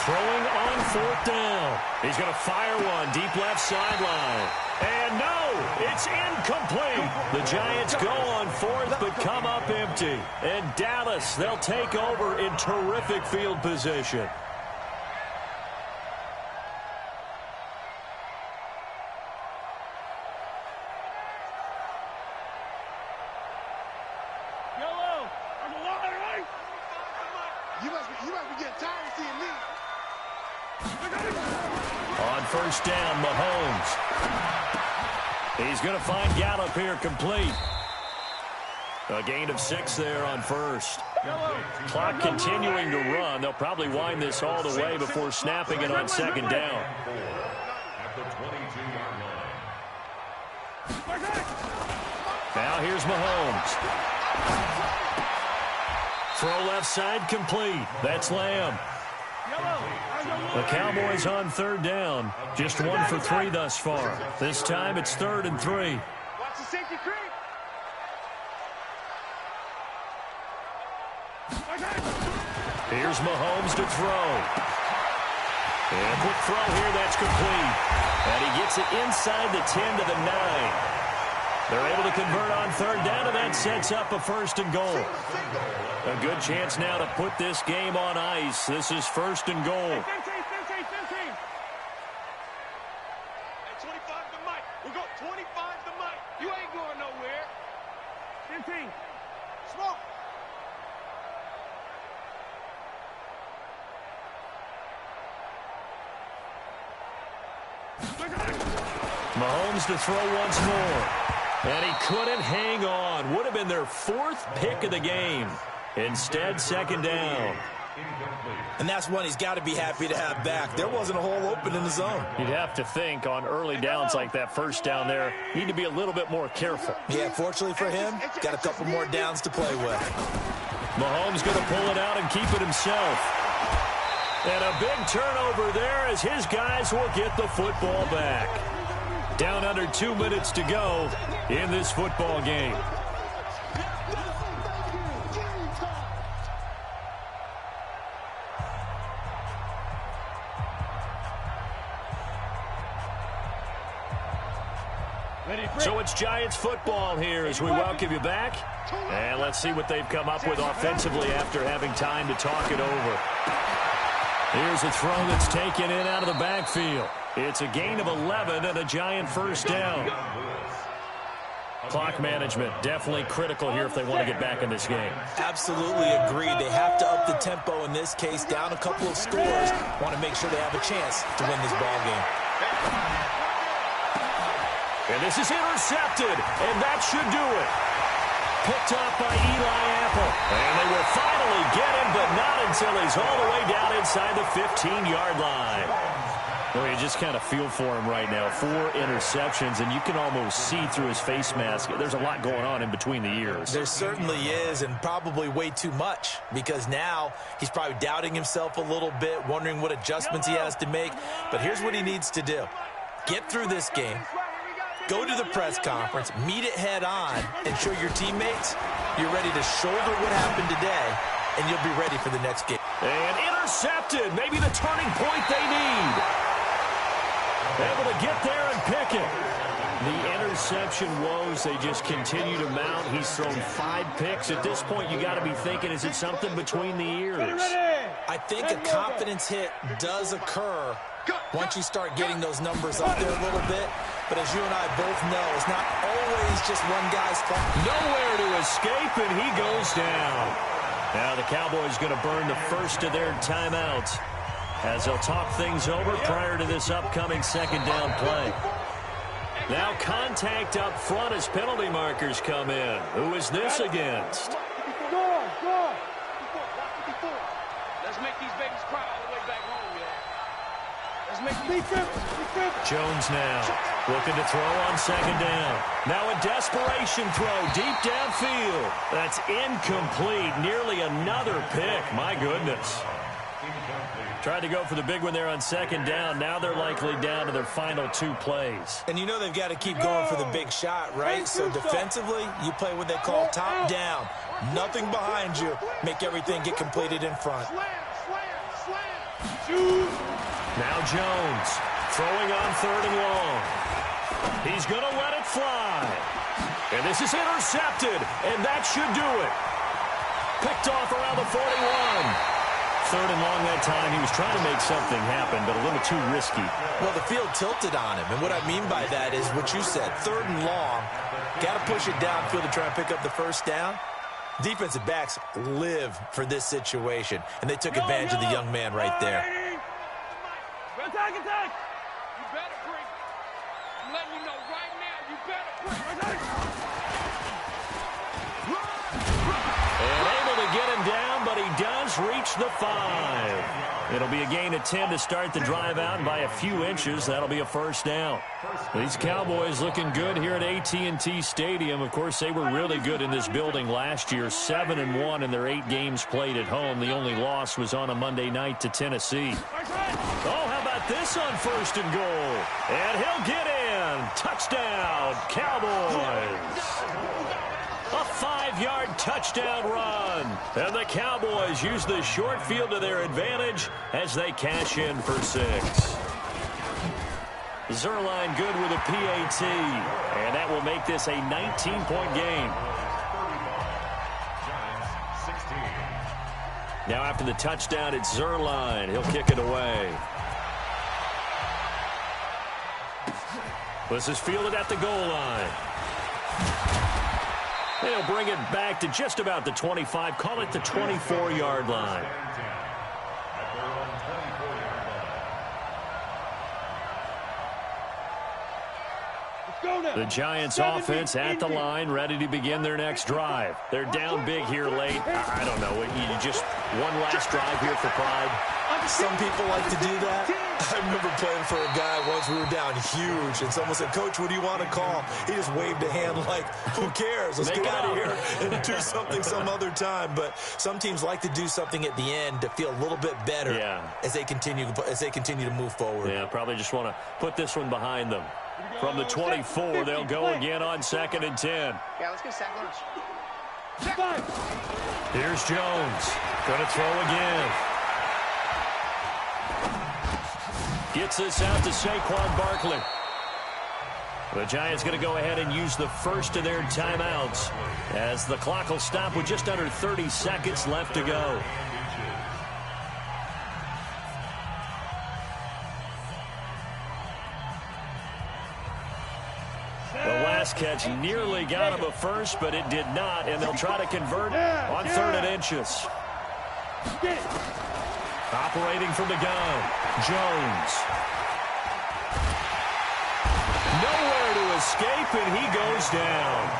throwing on 4th down. He's going to fire one deep left sideline. And no, it's incomplete. The Giants go on 4th but come up empty. And Dallas, they'll take over in terrific field position. You must be getting tired of seeing me. On first down, Mahomes. He's going to find Gallup here complete. A gain of 6 there on first. Clock continuing to run. They'll probably wind this all the way before snapping it on second down. At the 22-yard line. Now here's Mahomes. Throw left side complete. That's Lamb. The Cowboys on third down. Just 1 for 3 thus far. This time it's 3rd and 3. Watch the safety creep. Here's Mahomes to throw. And a quick throw here, that's complete. And he gets it inside the 10 to the 9. They're able to convert on third down, and that sets up a 1st and goal. A good chance now to put this game on ice. This is 1st and goal. 15. Hey, 25 to Mike. We're going 25 to Mike. You ain't going nowhere. 15. Smoke. Mahomes to throw once more. And he couldn't hang on. Would have been their 4th pick of the game. Instead, 2nd down. And that's one he's got to be happy to have back. There wasn't a hole open in the zone. You'd have to think on early downs like that first down there, need to be a little bit more careful. Yeah, fortunately for him, got a couple more downs to play with. Mahomes going to pull it out and keep it himself. And a big turnover there as his guys will get the football back. Down under 2 minutes to go in this football game. So it's Giants football here as we welcome you back. And let's see what they've come up with offensively after having time to talk it over. Here's a throw that's taken in out of the backfield. It's a gain of 11 and a Giant 1st down. Clock management definitely critical here if they want to get back in this game. Absolutely agreed. They have to up the tempo in this case, down a couple of scores. Want to make sure they have a chance to win this ball game. And this is intercepted, and that should do it. Picked up by Eli Apple. And they will finally get him, but not until he's all the way down inside the 15-yard line. Well, you just kind of feel for him right now. 4 interceptions, and you can almost see through his face mask. There's a lot going on in between the ears. There certainly is, and probably way too much, because now he's probably doubting himself a little bit, wondering what adjustments he has to make. But here's what he needs to do. Get through this game. Go to the press conference, meet it head on, and show your teammates you're ready to shoulder what happened today, and you'll be ready for the next game. And intercepted, maybe the turning point they need. Able to get there and pick it. The interception woes, they just continue to mount. He's thrown 5 picks. At this point, you got to be thinking, is it something between the ears? I think a confidence hit does occur once you start getting those numbers up there a little bit. But as you and I both know, it's not always just one guy's fault. Nowhere to escape, and he goes down. Now the Cowboys going to burn the first of their timeouts as they'll talk things over prior to this upcoming 2nd down play. Now contact up front as penalty markers come in. Who is this against? Go. Let's make these babies cry all the way back home, y'all. Let's make these Jones now looking to throw on 2nd down. Now a desperation throw deep downfield. That's incomplete. Nearly another pick. My goodness. Tried to go for the big one there on 2nd down. Now they're likely down to their final 2 plays. And you know they've got to keep going for the big shot, right? So defensively, you play what they call top down. Nothing behind you. Make everything get completed in front. Now Jones throwing on 3rd and long. He's going to let it fly. And this is intercepted, and that should do it. Picked off around the 41. 3rd and long that time. He was trying to make something happen, but a little too risky. Well, the field tilted on him, and what I mean by that is what you said, 3rd and long. Got to push it downfield to try and pick up the 1st down. Defensive backs live for this situation, and they took advantage of the young man right there. Attack, attack! You better bring. I'm letting you know right now, you better bring. And able to get him down, but he does reach the 5. It'll be a gain of 10 to start the drive out, and by a few inches, that'll be a first down. These Cowboys looking good here at AT&T Stadium. Of course, they were really good in this building last year, 7-1 in their 8 games played at home. The only loss was on a Monday night to Tennessee. Oh, how about this on 1st and goal? And he'll get in. Touchdown, Cowboys. A 5-yard touchdown run. And the Cowboys use the short field to their advantage as they cash in for 6. Zuerlein good with a PAT. And that will make this a 19-point game. Now after the touchdown, it's Zuerlein. He'll kick it away. This is fielded at the goal line. They'll bring it back to just about the 25. Call it the 24-yard line. The Giants offense at the line, ready to begin their next drive. They're down big here late. I don't know. You just one last drive here for pride. Some people like to do that. I remember playing for a guy once. We were down huge, and someone said, "Coach, what do you want to call?" He just waved a hand like, "Who cares? Let's get out of here and do something some other time." But some teams like to do something at the end to feel a little bit better as they continue to move forward. Yeah, probably just want to put this one behind them. From the 24, they'll go again on 2nd and 10. Yeah, let's go sack lunch. Here's Jones. Going to throw again. Gets this out to Saquon Barkley. The Giants going to go ahead and use the first of their timeouts as the clock will stop with just under 30 seconds left to go. The last catch nearly got him a first, but it did not, and they'll try to convert on 3rd and inches. Operating from the gun, Jones. Nowhere to escape, and he goes down.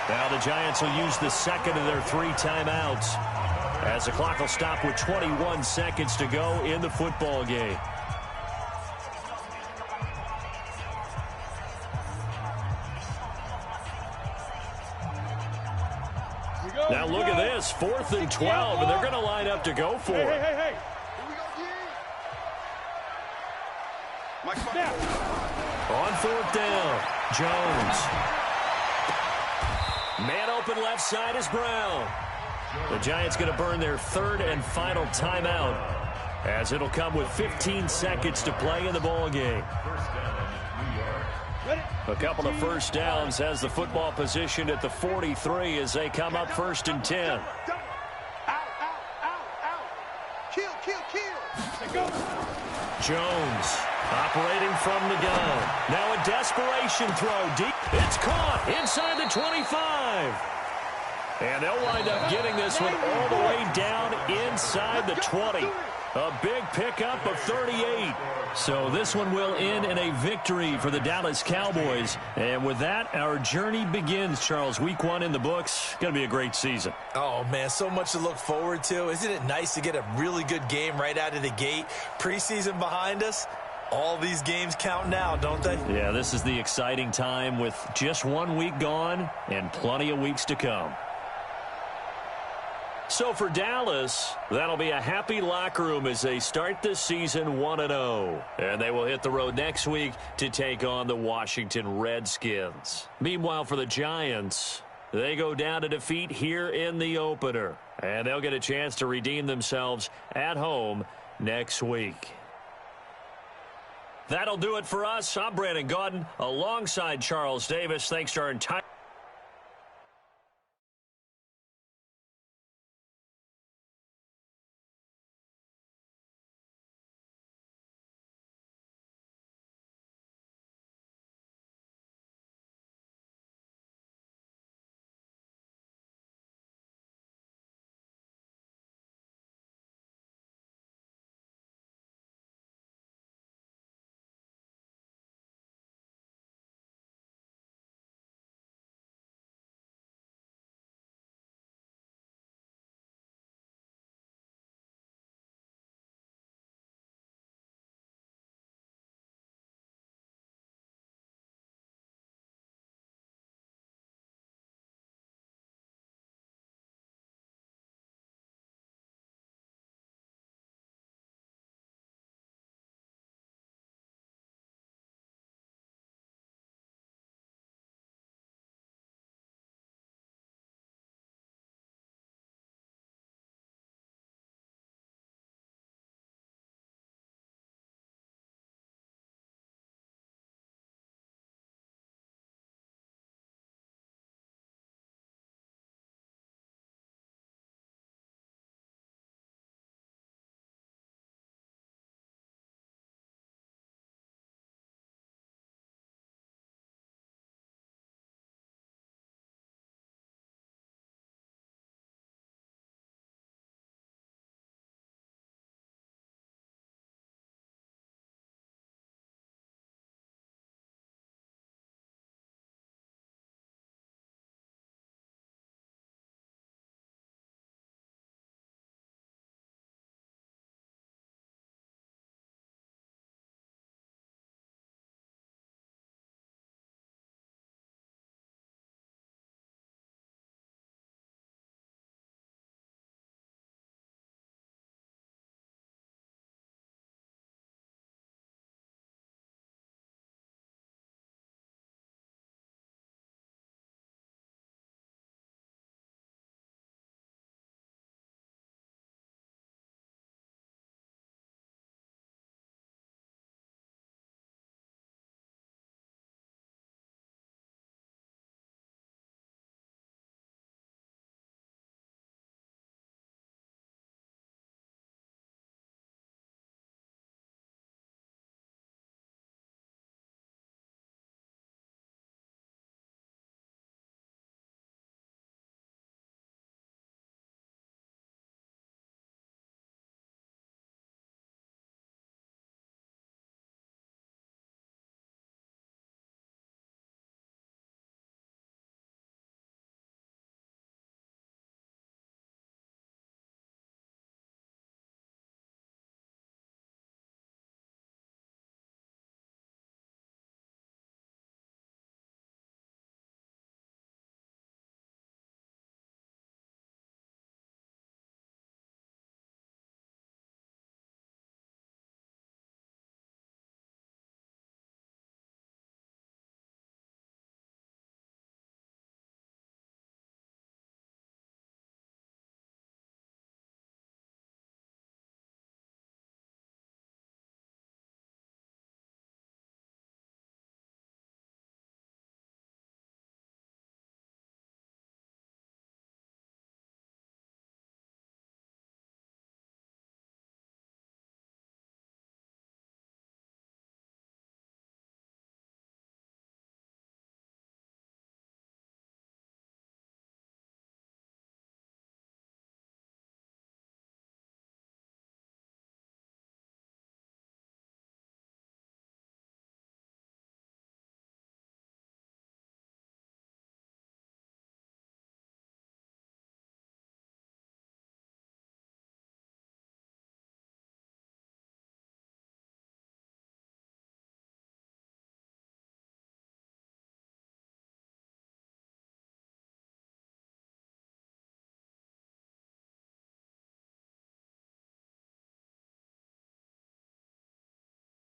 Now the Giants will use the second of their 3 timeouts as the clock will stop with 21 seconds to go in the football game. Now look at this, 4th and 12, and they're going to line up to go for it. Here we go, On 4th down, Jones. Man open left side is Brown. The Giants going to burn their 3rd and final timeout as it'll come with 15 seconds to play in the ball game. A couple of first downs as the football positioned at the 43 as they come up 1st and 10. Out. Kill. Jones operating from the gun. Now a desperation throw deep. It's caught inside the 25. And they'll wind up getting this one all the way down inside the 20. A big pickup of 38. So this one will end in a victory for the Dallas Cowboys. And with that, our journey begins, Charles. Week 1 in the books. Going to be a great season. Oh, man, so much to look forward to. Isn't it nice to get a really good game right out of the gate? Preseason behind us. All these games count now, don't they? Yeah, this is the exciting time with just 1 week gone and plenty of weeks to come. So for Dallas, that'll be a happy locker room as they start this season 1-0. And they will hit the road next week to take on the Washington Redskins. Meanwhile, for the Giants, they go down to defeat here in the opener. And they'll get a chance to redeem themselves at home next week. That'll do it for us. I'm Brandon Gaudin alongside Charles Davis. Thanks to our entire